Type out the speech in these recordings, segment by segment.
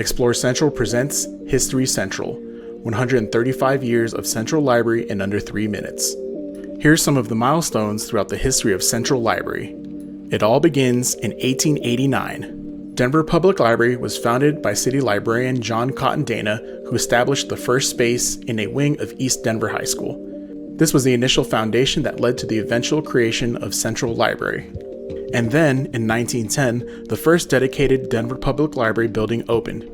Explore Central presents History Central, 135 years of Central Library in under 3 minutes. Here's some of the milestones throughout the history of Central Library. It all begins in 1889. Denver Public Library was founded by city librarian John Cotton Dana, who established the first space in a wing of East Denver High School. This was the initial foundation that led to the eventual creation of Central Library. And then, in 1910, the first dedicated Denver Public Library building opened,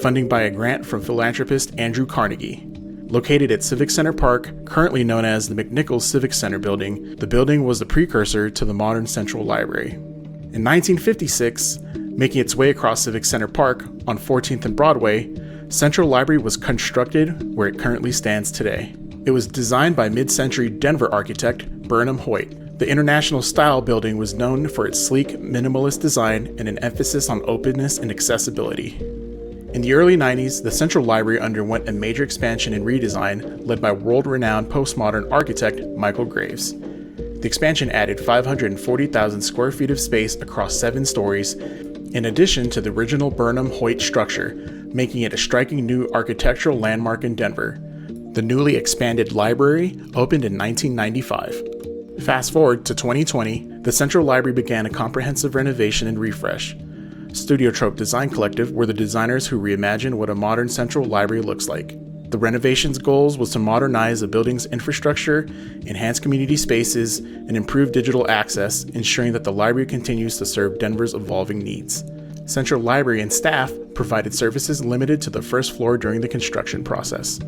funding by a grant from philanthropist Andrew Carnegie. Located at Civic Center Park, currently known as the McNichols Civic Center building, the building was the precursor to the modern Central Library. In 1956, making its way across Civic Center Park on 14th and Broadway, Central Library was constructed where it currently stands today. It was designed by mid-century Denver architect Burnham Hoyt. The International Style building was known for its sleek, minimalist design and an emphasis on openness and accessibility. In the early 90s, the Central Library underwent a major expansion and redesign led by world-renowned postmodern architect Michael Graves. The expansion added 540,000 square feet of space across 7 stories, in addition to the original Burnham Hoyt structure, making it a striking new architectural landmark in Denver. The newly expanded library opened in 1995. Fast forward to 2020, the Central Library began a comprehensive renovation and refresh. Studiotrope Design Collective were the designers who reimagined what a modern Central Library looks like. The renovation's goals was to modernize the building's infrastructure, enhance community spaces, and improve digital access, ensuring that the library continues to serve Denver's evolving needs. Central Library and staff provided services limited to the first floor during the construction process.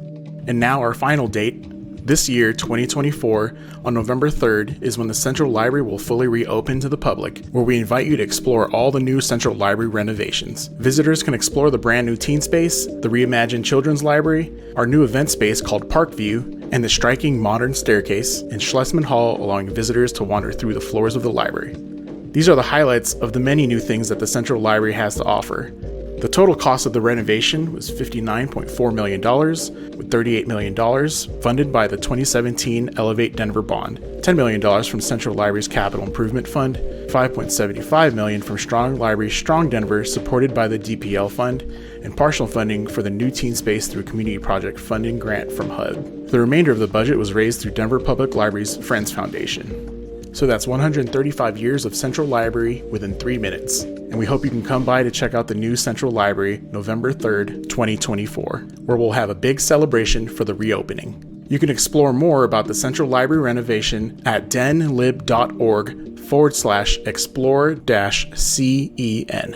And now our final date. This year, 2024, on November 3rd, is when the Central Library will fully reopen to the public, where we invite you to explore all the new Central Library renovations. Visitors can explore the brand new teen space, the reimagined children's library, our new event space called Parkview, and the striking modern staircase in Schlesman Hall, allowing visitors to wander through the floors of the library. These are the highlights of the many new things that the Central Library has to offer. The total cost of the renovation was $59.4 million, with $38 million funded by the 2017 Elevate Denver Bond, $10 million from Central Library's Capital Improvement Fund, $5.75 million from Strong Library Strong Denver supported by the DPL Fund, and partial funding for the new teen space through Community Project Funding Grant from HUD. The remainder of the budget was raised through Denver Public Library's Friends Foundation. So that's 135 years of Central Library within 3 minutes. And we hope you can come by to check out the new Central Library November 3rd, 2024, where we'll have a big celebration for the reopening. You can explore more about the Central Library renovation at denlib.org/explore-CEN.